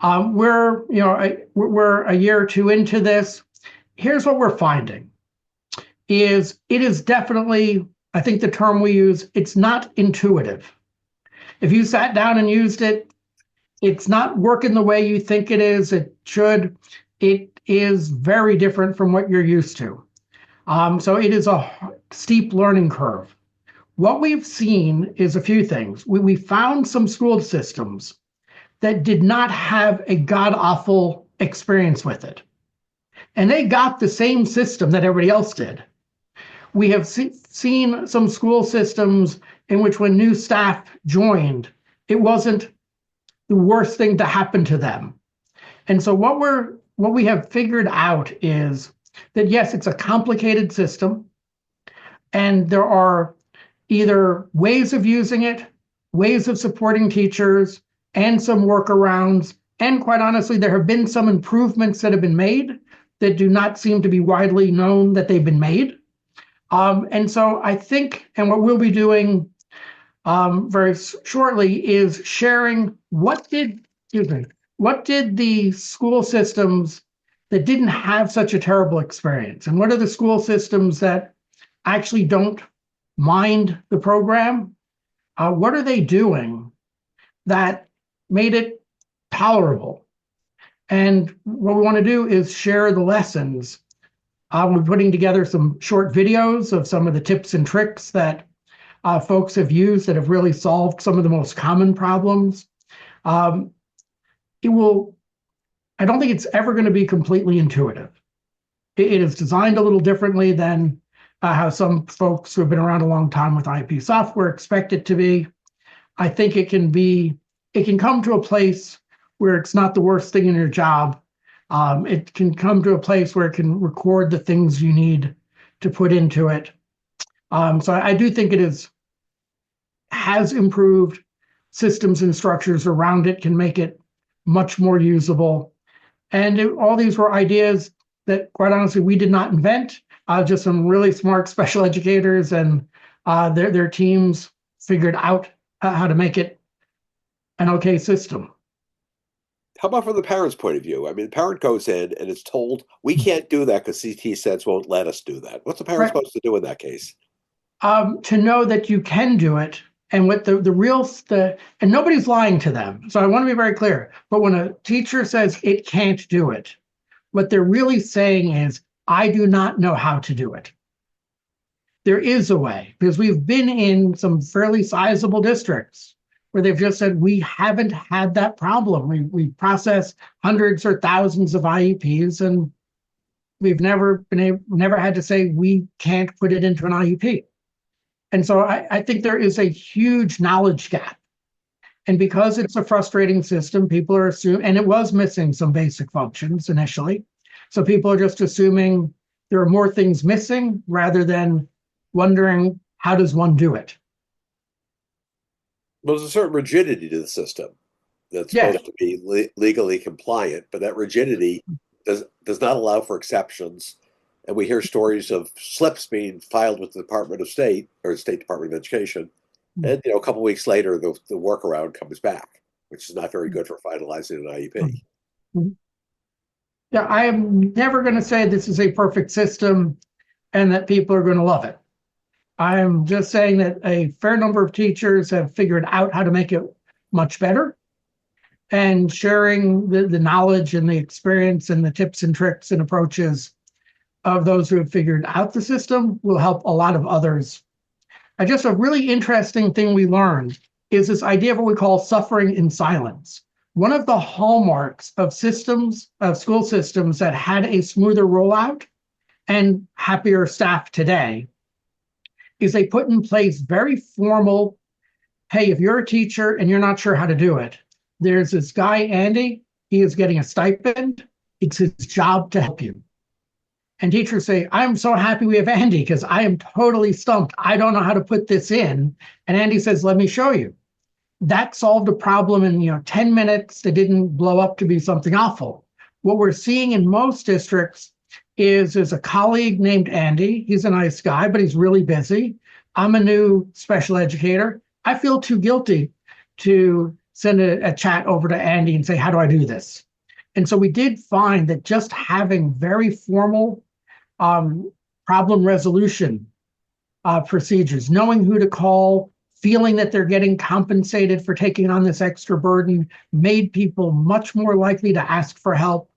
We're a year or two into this. Here's what we're finding: it is definitely, I think the term we use, it's not intuitive. If you sat down and used it, it's not working the way you think it is. It should. It is very different from what you're used to. So it is a steep learning curve. What we've seen is a few things. We found some school systems that did not have a god-awful experience with it. And they got the same system that everybody else did. We have seen some school systems in which when new staff joined, it wasn't the worst thing to happen to them. And so what we have figured out is that, yes, it's a complicated system, and there are either ways of using it, ways of supporting teachers, and some workarounds. And quite honestly, there have been some improvements that have been made that do not seem to be widely known that they've been made. And so I think, and what we'll be doing very shortly is sharing what did the school systems that didn't have such a terrible experience, and what are the school systems that actually don't mind the program? What are they doing that made it tolerable? And what we want to do is share the lessons. We're putting together some short videos of some of the tips and tricks that folks have used that have really solved some of the most common problems. I don't think it's ever going to be completely intuitive. It is designed a little differently than how some folks who have been around a long time with IP software expect it to be. I think it can come to a place where it's not the worst thing in your job. It can come to a place where it can record the things you need to put into it. So I do think has improved. Systems and structures around it can make it much more usable. And all these were ideas that, quite honestly, we did not invent. Just some really smart special educators and their teams figured out how to make it an okay system. How about from the parent's point of view? I mean, the parent goes in and is told, we can't do that because CT sets won't let us do that. What's the parent supposed to do in that case? To know that you can do it, and what and nobody's lying to them. So I want to be very clear. But when a teacher says it can't do it, what they're really saying is, I do not know how to do it. There is a way, because we've been in some fairly sizable districts where they've just said, we haven't had that problem. We process hundreds or thousands of IEPs, and we've never had to say we can't put it into an IEP. And so I think there is a huge knowledge gap. And because it's a frustrating system, people are assuming, and it was missing some basic functions initially. So people are just assuming there are more things missing rather than wondering, how does one do it? Well, there's a certain rigidity to the system that's Yeah. supposed to be legally compliant, but that rigidity does not allow for exceptions. And we hear stories of slips being filed with the Department of State or State Department of Education. And a couple of weeks later, the workaround comes back, which is not very good for finalizing an IEP. Yeah, I am never going to say this is a perfect system and that people are going to love it. I'm just saying that a fair number of teachers have figured out how to make it much better, and sharing the knowledge and the experience and the tips and tricks and approaches of those who have figured out the system will help a lot of others. And just a really interesting thing we learned is this idea of what we call suffering in silence. One of the hallmarks of school systems that had a smoother rollout and happier staff today is they put in place very formal, hey, if you're a teacher and you're not sure how to do it, there's this guy, Andy, he is getting a stipend. It's his job to help you. And teachers say, I'm so happy we have Andy because I am totally stumped. I don't know how to put this in. And Andy says, let me show you. That solved a problem in 10 minutes that didn't blow up to be something awful. What we're seeing in most districts is there's a colleague named Andy. He's a nice guy, but he's really busy. I'm a new special educator. I feel too guilty to send a chat over to Andy and say, how do I do this? And so we did find that just having very formal problem resolution procedures, knowing who to call, feeling that they're getting compensated for taking on this extra burden, made people much more likely to ask for help.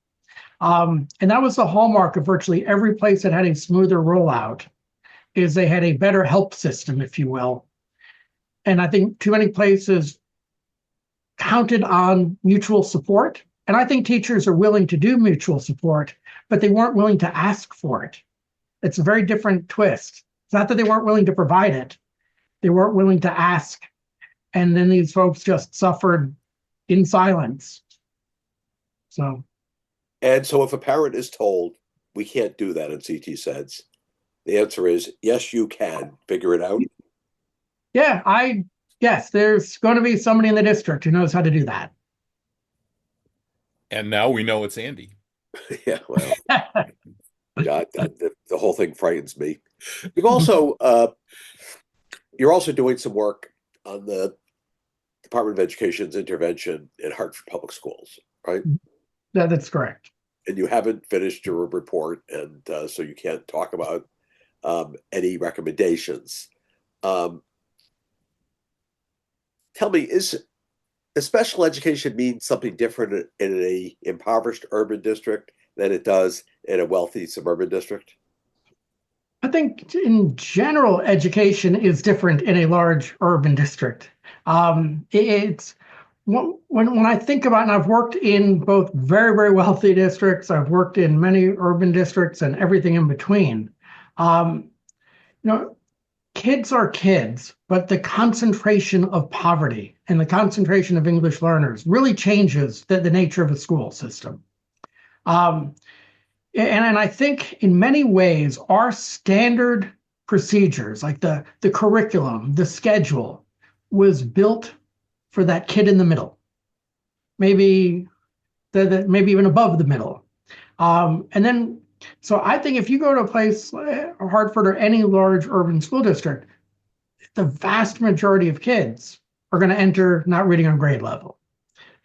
And that was the hallmark of virtually every place that had a smoother rollout, is they had a better help system, if you will. And I think too many places counted on mutual support. And I think teachers are willing to do mutual support, but they weren't willing to ask for it. It's a very different twist. It's not that they weren't willing to provide it. They weren't willing to ask. And then these folks just suffered in silence. And so if a parent is told, we can't do that in CT SEDS, the answer is, yes, you can figure it out. Yeah, yes, there's going to be somebody in the district who knows how to do that. And now we know it's Andy. Yeah, well, God, the whole thing frightens me. You're also doing some work on the Department of Education's intervention in Hartford Public Schools, right? That's correct. And you haven't finished your report, and so you can't talk about any recommendations. Tell me, does special education mean something different in a impoverished urban district than it does in a wealthy suburban district? I think in general, education is different in a large urban district. It's when I think about, and I've worked in both very, very wealthy districts, I've worked in many urban districts and everything in between. Kids are kids, but the concentration of poverty and the concentration of English learners really changes the nature of a school system. And I think in many ways, our standard procedures, like the curriculum, the schedule, was built for that kid in the middle, maybe maybe even above the middle. So I think if you go to a place, Hartford or any large urban school district, the vast majority of kids are going to enter not reading on grade level.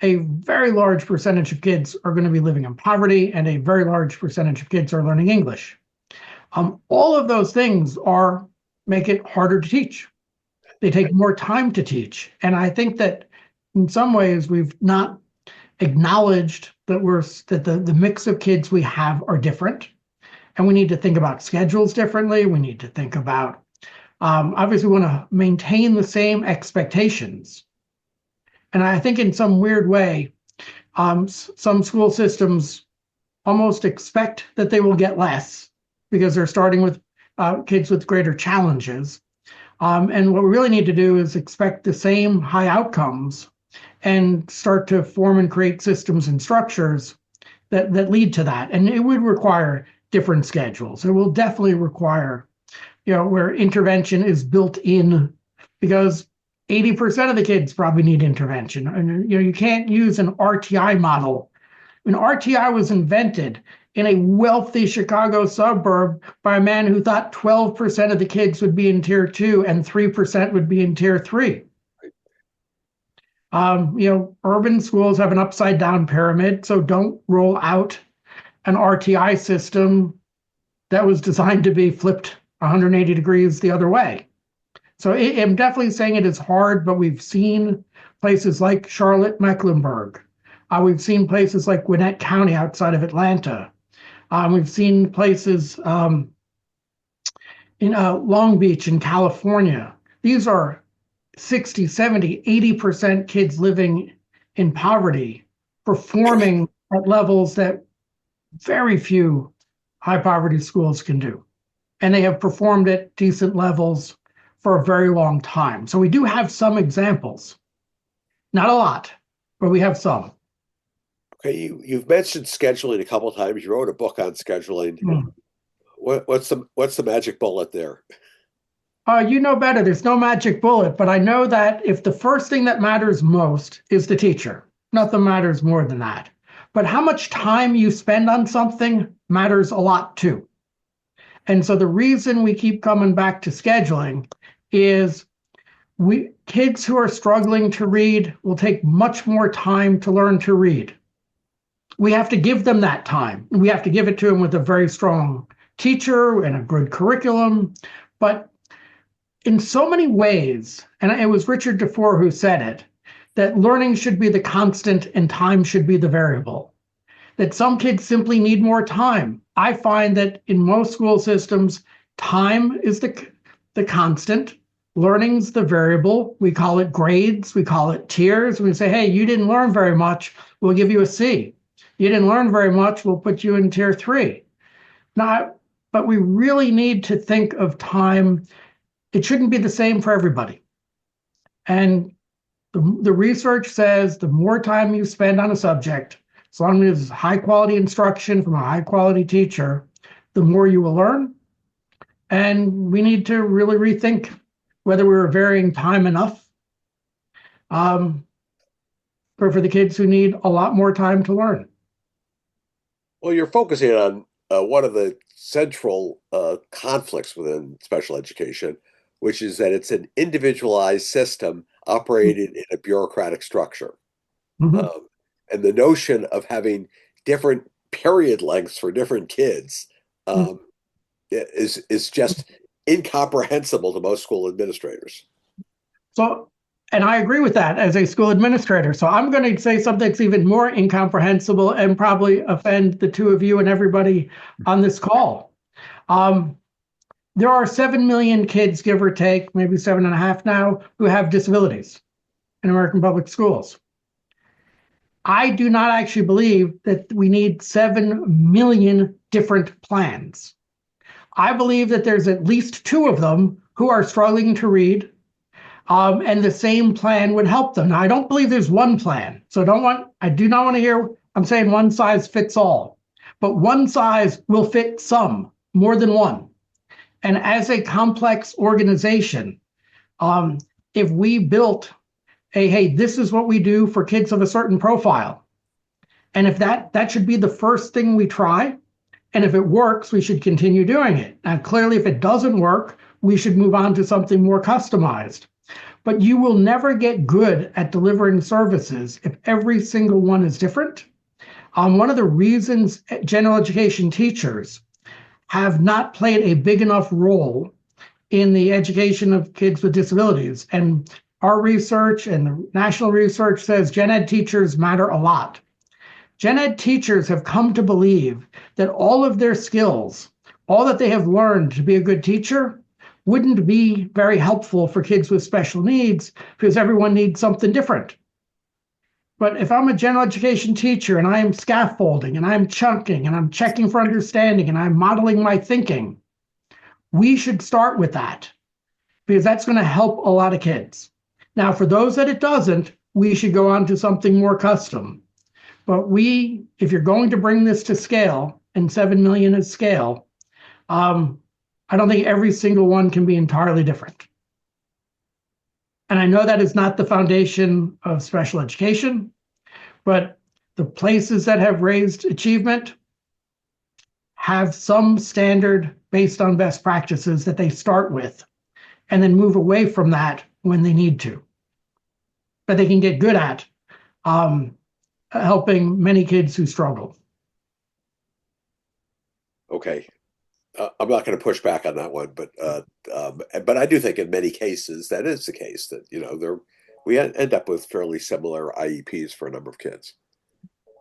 A very large percentage of kids are going to be living in poverty, and a very large percentage of kids are learning English. All of those things make it harder to teach. They take more time to teach. And I think that in some ways we've not acknowledged that the mix of kids we have are different. And we need to think about schedules differently. We need to think about, obviously we want to maintain the same expectations. And I think in some weird way, some school systems almost expect that they will get less because they're starting with kids with greater challenges. And what we really need to do is expect the same high outcomes and start to form and create systems and structures that lead to that. And it would require different schedules. It will definitely require, where intervention is built in, because 80% of the kids probably need intervention. And you can't use an RTI model. When RTI was invented in a wealthy Chicago suburb by a man who thought 12% of the kids would be in tier 2 and 3% would be in tier 3. Urban schools have an upside down pyramid, so don't roll out an RTI system that was designed to be flipped 180 degrees the other way. So I'm definitely saying it is hard, but we've seen places like Charlotte, Mecklenburg. We've seen places like Gwinnett County outside of Atlanta. We've seen places in Long Beach in California. These are 60, 70, 80% kids living in poverty, performing at levels that very few high poverty schools can do. And they have performed at decent levels for a very long time. So we do have some examples. Not a lot, but we have some. Okay, you've mentioned scheduling a couple of times. You wrote a book on scheduling. What's the magic bullet there? You know better. There's no magic bullet, but I know that if the first thing that matters most is the teacher, nothing matters more than that. But how much time you spend on something matters a lot too. And so the reason we keep coming back to scheduling is kids who are struggling to read will take much more time to learn to read. We have to give them that time. We have to give it to them with a very strong teacher and a good curriculum. But in so many ways, and it was Richard DeFore who said it, that learning should be the constant and time should be the variable. That some kids simply need more time. I find that in most school systems, time is the constant, learning's the variable. We call it grades, we call it tiers. We say, hey, you didn't learn very much, we'll give you a C. You didn't learn very much, we'll put you in tier 3. But we really need to think of time. It shouldn't be the same for everybody. And the research says the more time you spend on a subject, as long as it's high quality instruction from a high quality teacher, the more you will learn. And we need to really rethink whether we're varying time enough for the kids who need a lot more time to learn. Well, you're focusing on one of the central conflicts within special education, which is that it's an individualized system operated in a bureaucratic structure. Mm-hmm. And the notion of having different period lengths for different kids is just incomprehensible to most school administrators. So, and I agree with that as a school administrator. So I'm going to say something that's even more incomprehensible and probably offend the two of you and everybody on this call. There are 7 million kids, give or take, maybe 7.5 now, who have disabilities in American public schools. I do not actually believe that we need 7 million different plans. I believe that there's at least 2 of them who are struggling to read, and the same plan would help them. Now, I don't believe there's one plan. So I do not want to hear, I'm saying one size fits all, but one size will fit some, more than one. And as a complex organization, if we built hey, this is what we do for kids of a certain profile, and if that should be the first thing we try, and if it works, we should continue doing it. Now, clearly, if it doesn't work, we should move on to something more customized. But you will never get good at delivering services if every single one is different. One of the reasons general education teachers have not played a big enough role in the education of kids with disabilities, and our research and the national research says gen ed teachers matter a lot. Gen ed teachers have come to believe that all of their skills, all that they have learned to be a good teacher, wouldn't be very helpful for kids with special needs because everyone needs something different. But if I'm a general education teacher and I am scaffolding and I'm chunking and I'm checking for understanding and I'm modeling my thinking, we should start with that because that's going to help a lot of kids. Now, for those that it doesn't, we should go on to something more custom. But if you're going to bring this to scale, and 7 million is scale, I don't think every single one can be entirely different. And I know that is not the foundation of special education, but the places that have raised achievement have some standard based on best practices that they start with and then move away from that when they need to. But they can get good at helping many kids who struggle. Okay. I'm not going to push back on that one, but I do think in many cases that is the case that, you know, we end up with fairly similar IEPs for a number of kids.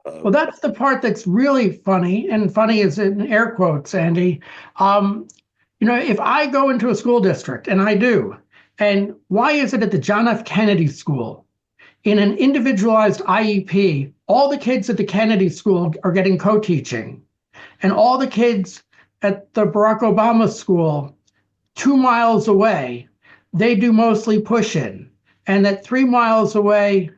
Well, that's the part that's really funny, and funny is in air quotes, Andy. You know, if I go into a school district, and I do, and why is it at the John F. Kennedy School, in an individualized IEP, all the kids at the Kennedy School are getting co-teaching, and all the kids at the Barack Obama School, 2 miles away, they do mostly push-in, and that 3 miles away,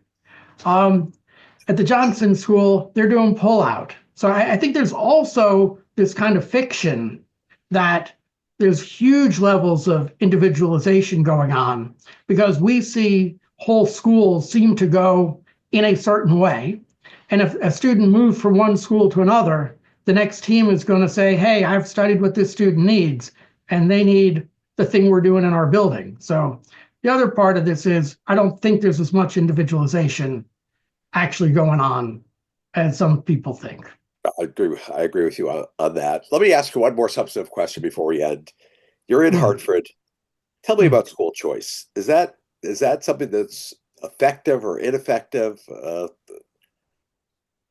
at the Johnson School, they're doing pull-out. So I think there's also this kind of fiction that there's huge levels of individualization going on because we see whole schools seem to go in a certain way. And if a student moves from one school to another, the next team is going to say, hey, I've studied what this student needs, and they need the thing we're doing in our building. So the other part of this is I don't think there's as much individualization actually going on as some people think. I agree with you on that. Let me ask you one more substantive question before we end. You're in Hartford. Tell me about school choice. Is that something that's effective or ineffective?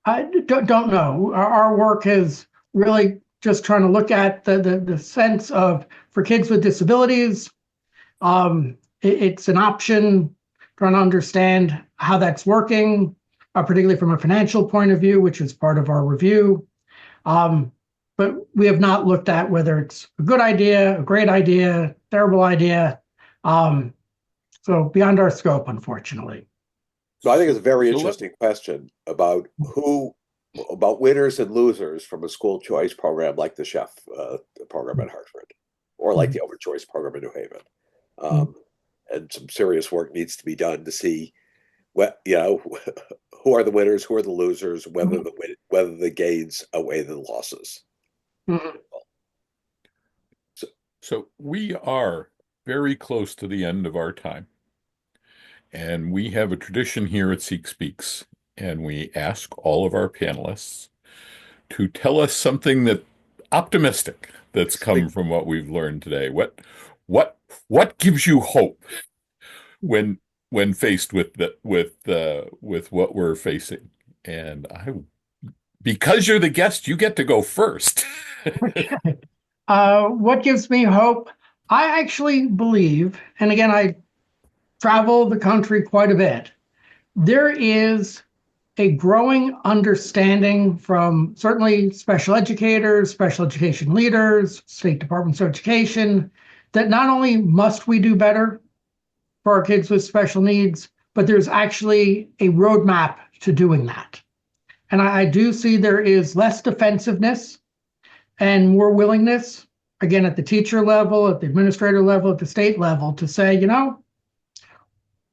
I don't know. Our work is really just trying to look at the sense of, for kids with disabilities, it's an option, trying to understand how that's working, particularly from a financial point of view, which is part of our review. But we have not looked at whether it's a good idea, a great idea, terrible idea. So beyond our scope, unfortunately. So I think it's a very interesting question about winners and losers from a school choice program like the Chef program at Hartford, or like the Overchoice program in New Haven. And some serious work needs to be done to see what, you know, who are the winners, who are the losers, whether the gains outweigh the losses. So we are very close to the end of our time. And we have a tradition here at Seek Speaks, and we ask all of our panelists to tell us something that optimistic that's come from what we've learned today. What gives you hope when faced with what we're facing? And because you're the guest, you get to go first. What gives me hope? I actually believe, and again, I travel the country quite a bit, there is a growing understanding from certainly special educators, special education leaders, state departments of education, that not only must we do better for our kids with special needs, but there's actually a roadmap to doing that. And I do see there is less defensiveness and more willingness, again, at the teacher level, at the administrator level, at the state level, to say, you know,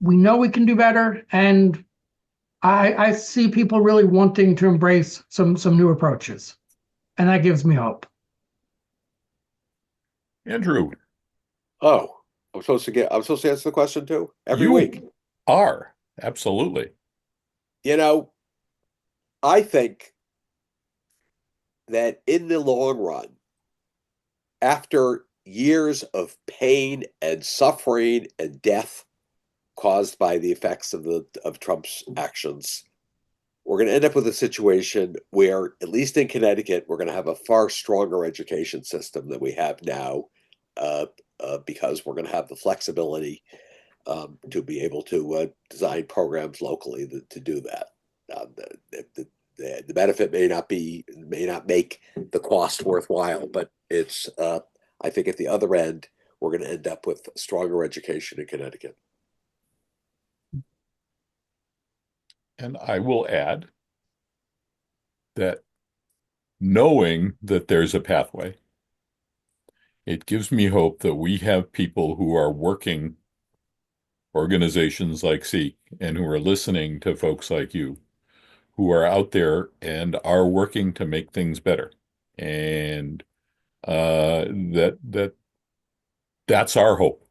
we know we can do better. And I see people really wanting to embrace some new approaches. And that gives me hope. Andrew. Oh, I'm supposed to answer the question too every week. Are absolutely. You know, I think that in the long run, after years of pain and suffering and death caused by the effects of Trump's actions, we're going to end up with a situation where, at least in Connecticut, we're going to have a far stronger education system than we have now, because we're going to have the flexibility to be able to design programs locally to do that. the benefit may not make the cost worthwhile, but it's I think at the other end we're going to end up with stronger education in Connecticut. And I will add that knowing that there's a pathway, it gives me hope that we have people who are working, organizations like Seek, and who are listening to folks like you, who are out there and are working to make things better. And that's our hope,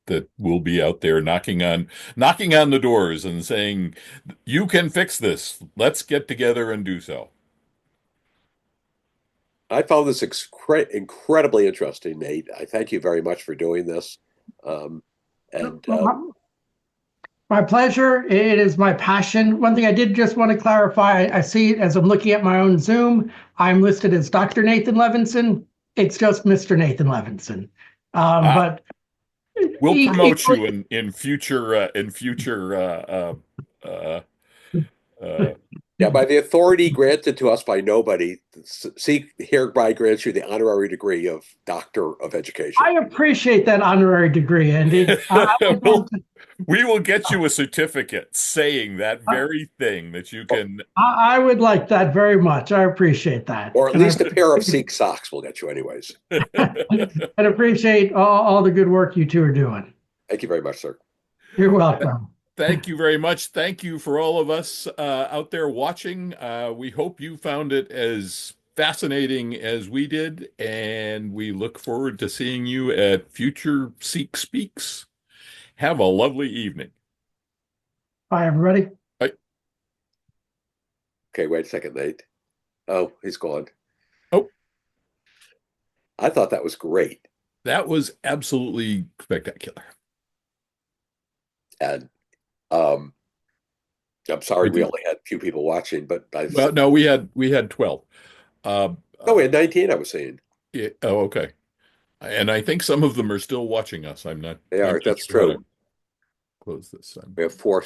that we'll be out there knocking on the doors and saying, you can fix this. Let's get together and do so. I found this incredibly interesting, Nate. I thank you very much for doing this. My pleasure. It is my passion. One thing I did just want to clarify, I see it as I'm looking at my own Zoom, I'm listed as Dr. Nathan Levinson. It's just Mr. Nathan Levinson. But we'll promote you in future yeah, by the authority granted to us by nobody, Seek hereby grants you the honorary degree of Doctor of Education. I appreciate that honorary degree, Andy. We will get you a certificate saying that very thing, that you can. I would like that very much. I appreciate that. Or at least a pair of Seek socks will get you anyways. I appreciate all the good work you two are doing. Thank you very much, sir. You're welcome. Thank you very much. Thank you for all of us out there watching. We hope you found it as fascinating as we did, and we look forward to seeing you at future Seek Speaks. Have a lovely evening. Bye, everybody. Bye. Okay, wait a second, Nate. Oh, he's gone. Oh. I thought that was great. That was absolutely spectacular. And I'm sorry we only had a few people watching, but well, no, we had 12. No, we had 19, I was saying. Yeah, oh, okay. And I think some of them are still watching us. I'm not. They are. That's true. Close this. We have 4